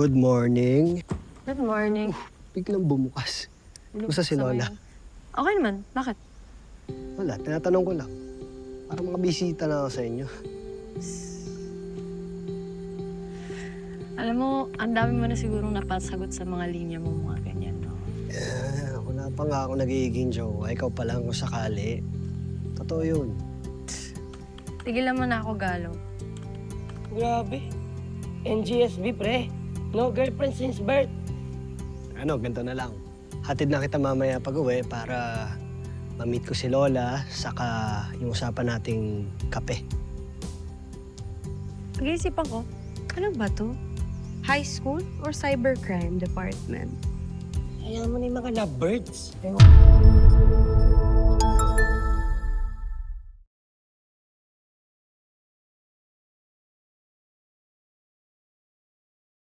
Good morning. Good morning. Biglang bumukas. Kumusta si Lola? Okay naman. Bakit? Wala, tinatanong ko lang. Parang mga bisita na ako sa inyo. Alam mo, ang dami mo na sigurong napasagot sa mga linya mo, mga ganyan, no? Wala pa nga ako nagiging jowa. Ikaw pa lang kung sakali. Totoo yun. Tigilan mo na ako, Galo. Grabe. NGSB, pre. No girlfriend since birth. Ano, ganito na lang. Hatid na kita mamaya pag-uwi para ma-meet ko si Lola, saka yung usapan nating kape. Pag-iisipan ko, ano ba to? High school or cybercrime department? Ayan mo na yung mga lovebirds. Ewan.